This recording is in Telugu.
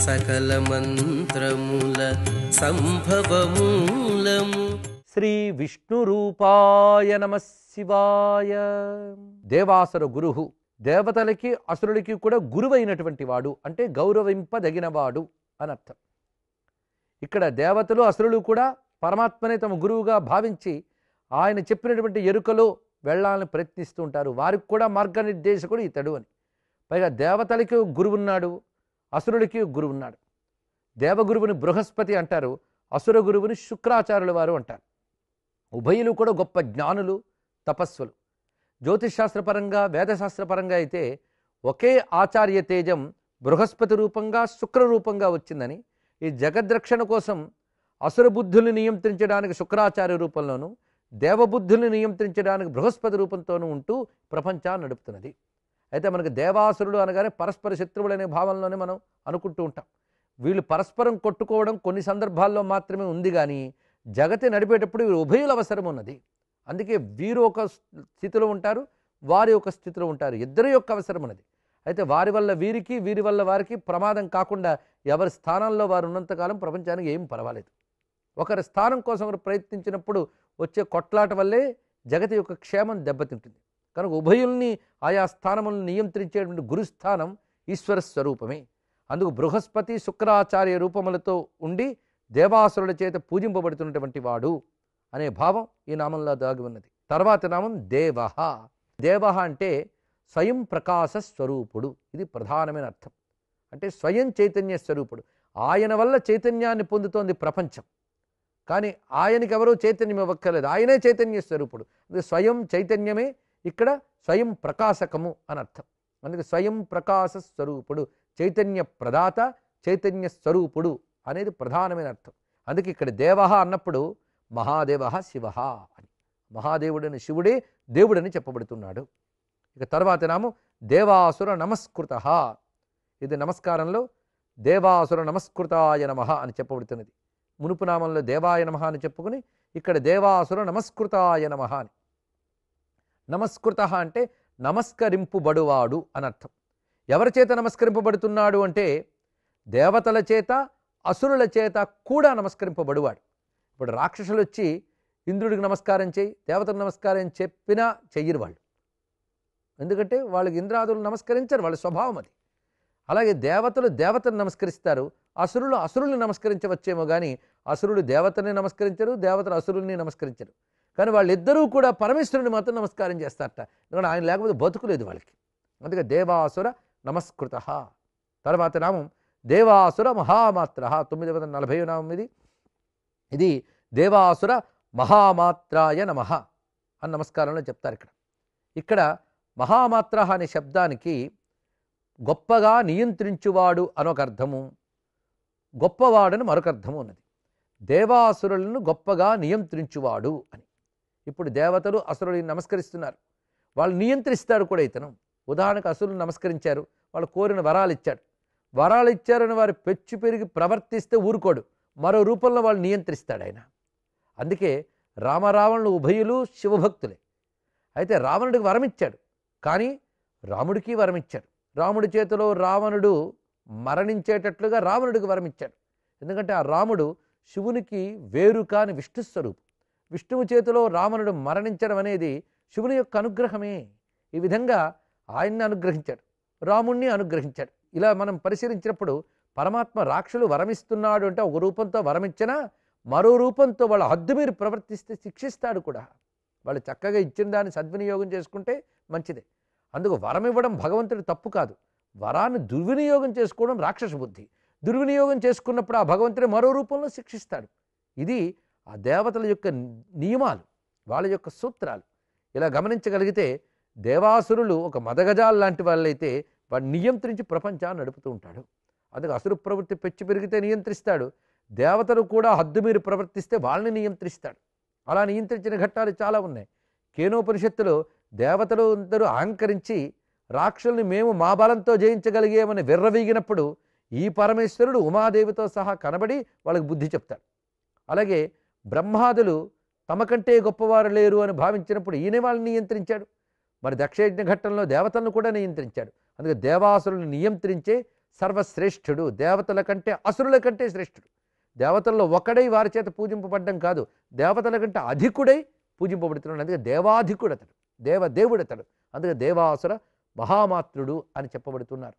సకల మంత్రముల సంభవమూలము. శ్రీ విష్ణు రూపాయ నమ శివాయ. దేవాసుర గురువు, దేవతలకి అసురుడికి కూడా గురువైనటువంటి వాడు అంటే గౌరవింపదగినవాడు అని అర్థం. ఇక్కడ దేవతలు అసురులు కూడా పరమాత్మనే తమ గురువుగా భావించి ఆయన చెప్పినటువంటి ఎరుకలో వెళ్ళాలని ప్రయత్నిస్తూ ఉంటారు. వారికి కూడా మార్గనిర్దేశకుడు ఇతడు అని. పైగా దేవతలకి గురువున్నాడు, అసురుడికి గురువున్నాడు. దేవగురువుని బృహస్పతి అంటారు, అసుర గురువుని శుక్రాచార్యుల వారు అంటారు. ఉభయులు కూడా గొప్ప జ్ఞానులు, తపస్సులు. జ్యోతిషాస్త్రపరంగా వేదశాస్త్రపరంగా అయితే ఒకే ఆచార్య తేజం బృహస్పతి రూపంగా శుక్ర రూపంగా వచ్చిందని, ఈ జగద్రక్షణ కోసం అసుర బుద్ధుల్ని నియంత్రించడానికి శుక్రాచార్య రూపంలోనూ దేవబుద్ధుల్ని నియంత్రించడానికి బృహస్పతి రూపంతోనూ ఉంటూ ప్రపంచాన్ని నడుపుతున్నది. అయితే మనకు దేవాసురుడు అనగానే పరస్పర శత్రువులు అనే భావనలోనే మనం అనుకుంటూ ఉంటాం. వీళ్ళు పరస్పరం కొట్టుకోవడం కొన్ని సందర్భాల్లో మాత్రమే ఉంది, కానీ జగతి నడిపేటప్పుడు వీరు ఉభయుల అవసరం ఉన్నది. అందుకే వీరు ఒక స్థితిలో ఉంటారు, వారి ఒక స్థితిలో ఉంటారు, ఇద్దరి యొక్క అవసరం ఉన్నది. అయితే వారి వల్ల వీరికి, వీరి వల్ల వారికి ప్రమాదం కాకుండా ఎవరి స్థానాల్లో వారు ఉన్నంతకాలం ప్రపంచానికి ఏం పర్వాలేదు. ఒకరి స్థానం కోసం ఒకరు ప్రయత్నించినప్పుడు వచ్చే కొట్లాట వల్లే జగతి యొక్క క్షేమం దెబ్బతింటుంది. కనుక ఉభయుల్ని ఆయా స్థానములను నియంత్రించేటువంటి గురుస్థానం ఈశ్వర స్వరూపమే. అందుకు బృహస్పతి శుక్రాచార్య రూపములతో ఉండి దేవాసురుల చేత పూజింపబడుతున్నటువంటి వాడు అనే భావం ఈ నామంలో దాగి ఉన్నది. తర్వాత నామం దేవః. దేవః అంటే స్వయం ప్రకాశ స్వరూపుడు. ఇది ప్రధానమైన అర్థం. అంటే స్వయం చైతన్య స్వరూపుడు. ఆయన వల్ల చైతన్యాన్ని పొందుతోంది ప్రపంచం, కానీ ఆయనకి ఎవరూ చైతన్యం ఇవ్వక్కర్లేదు, ఆయనే చైతన్య స్వరూపుడు. అందుకే స్వయం చైతన్యమే ఇక్కడ స్వయం ప్రకాశకము అని అర్థం. అందుకే స్వయం ప్రకాశ స్వరూపుడు, చైతన్య ప్రదాత, చైతన్య స్వరూపుడు అనేది ప్రధానమైన అర్థం. అందుకే ఇక్కడ దేవః అన్నప్పుడు మహాదేవ శివ అని, మహాదేవుడని శివుడే దేవుడని చెప్పబడుతున్నాడు. ఇక తర్వాత నామం దేవాసుర నమస్కృత. ఇది నమస్కారంలో దేవాసుర నమస్కృతాయ నమః అని చెప్పబడుతున్నది. మునుపు నామంలో దేవాయ నమః అని చెప్పుకుని ఇక్కడ దేవాసుర నమస్కృతాయ నమః అని. నమస్కృత అంటే నమస్కరింపుబడువాడు అని అర్థం. ఎవరి చేత నమస్కరింపబడుతున్నాడు అంటే దేవతల చేత, అసురుల చేత కూడా నమస్కరింపబడువాడు. ఇప్పుడు రాక్షసులు వచ్చి ఇంద్రుడికి నమస్కారం చేయి, దేవతలకు నమస్కారం చెప్పినా చెయ్యరు వాళ్ళు. ఎందుకంటే వాళ్ళకి ఇంద్రాదులు నమస్కరించరు, వాళ్ళ స్వభావం అది. అలాగే దేవతలు దేవతను నమస్కరిస్తారు, అసురులు అసురుల్ని నమస్కరించవచ్చేమో కానీ అసురులు దేవతని నమస్కరించరు, దేవతలు అసురుల్ని నమస్కరించరు. కానీ వాళ్ళిద్దరూ కూడా పరమేశ్వరుని మాత్రం నమస్కారం చేస్తారట. ఎందుకంటే ఆయన లేకపోతే బతుకులేదు వాళ్ళకి. అందుకే దేవాసుర నమస్కృత. తర్వాత నామం దేవాసుర మహామాత్ర. 940 నామం ఇది. ఇది దేవాసుర మహామాత్రాయ నమః అని నమస్కారంలో చెప్తారు. ఇక్కడ మహామాత్ర అనే శబ్దానికి గొప్పగా నియంత్రించువాడు అనొక అర్థము, గొప్పవాడని మరొక అర్థము ఉన్నది. దేవాసురులను గొప్పగా నియంత్రించువాడు అని. ఇప్పుడు దేవతలు అసురులను నమస్కరిస్తున్నారు, వాళ్ళు నియంత్రిస్తాడు కూడా ఇతను. ఉదాహరణకు అసురులు నమస్కరించారు, వాళ్ళు కోరిన వరాలు ఇచ్చాడు. వరాలు ఇచ్చారని వారు పెచ్చు పెరిగి ప్రవర్తిస్తే ఊరుకోడు, మరో రూపంలో వాళ్ళు నియంత్రిస్తాడు ఆయన. అందుకే రామరావణులు ఉభయులు శివభక్తులే. అయితే రావణుడికి వరం ఇచ్చాడు, కానీ రాముడికి వరం ఇచ్చాడు. రాముడి చేతిలో రావణుడు మరణించేటట్లుగా రావణుడికి వరం ఇచ్చాడు. ఎందుకంటే ఆ రాముడు శివునికి వేరు కాని విష్ణు స్వరూపం. విష్ణువు చేతిలో రావణుడు మరణించడం అనేది శివుని యొక్క అనుగ్రహమే. ఈ విధంగా ఆయన్ని అనుగ్రహించాడు, రాముణ్ణి అనుగ్రహించాడు. ఇలా మనం పరిశీలించినప్పుడు పరమాత్మ రాక్షసులు వరమిస్తున్నాడు అంటే ఒక రూపంతో వరమిచ్చినా మరో రూపంతో వాళ్ళ హద్దు మీరు ప్రవర్తిస్తే శిక్షిస్తాడు కూడా. వాళ్ళు చక్కగా ఇచ్చిన దాన్ని సద్వినియోగం చేసుకుంటే మంచిదే. అందుకు వరం ఇవ్వడం భగవంతుడి తప్పు కాదు, వరాన్ని దుర్వినియోగం చేసుకోవడం రాక్షస బుద్ధి. దుర్వినియోగం చేసుకున్నప్పుడు ఆ భగవంతుడి మరో రూపంలో శిక్షిస్తాడు. ఇది ఆ దేవతల యొక్క నియమాలు, వాళ్ళ యొక్క సూత్రాలు. ఇలా గమనించగలిగితే దేవాసురులు ఒక మదగజాలు లాంటి వాళ్ళైతే వాడు నియంత్రించి ప్రపంచాన్ని నడుపుతూ ఉంటాడు. అందుకే అసురు ప్రవృత్తి పెంచి పెరిగితే నియంత్రిస్తాడు, దేవతలు కూడా హద్దు మీరు ప్రవర్తిస్తే వాళ్ళని నియంత్రిస్తాడు. అలా నియంత్రించిన ఘట్టాలు చాలా ఉన్నాయి. కేనోపనిషత్తులో దేవతలు అందరూ అహంకరించి రాక్షసుల్ని మేము మా బలంతో జయించగలిగామని విర్రవీగినప్పుడు ఈ పరమేశ్వరుడు ఉమాదేవితో సహా కనబడి వాళ్ళకి బుద్ధి చెప్తాడు. అలాగే బ్రహ్మాదులు తమకంటే గొప్పవారు లేరు అని భావించినప్పుడు ఈయన వాళ్ళని నియంత్రించాడు. మరి దక్షయజ్ఞ ఘట్టంలో దేవతలను కూడా నియంత్రించాడు. అందుకే దేవాసురులను నియంత్రించే సర్వశ్రేష్ఠుడు, దేవతల కంటే అసురుల కంటే శ్రేష్ఠుడు. దేవతల్లో ఒకడై వారి చేత పూజింపబడ్డం కాదు, దేవతల కంటే అధికుడై పూజింపబడుతున్నాడు. అందుకే దేవాధికుడు అతడు, దేవదేవుడు అతడు. అందుకే దేవాసుర మహామాత్రుడు అని చెప్పబడుతున్నారు.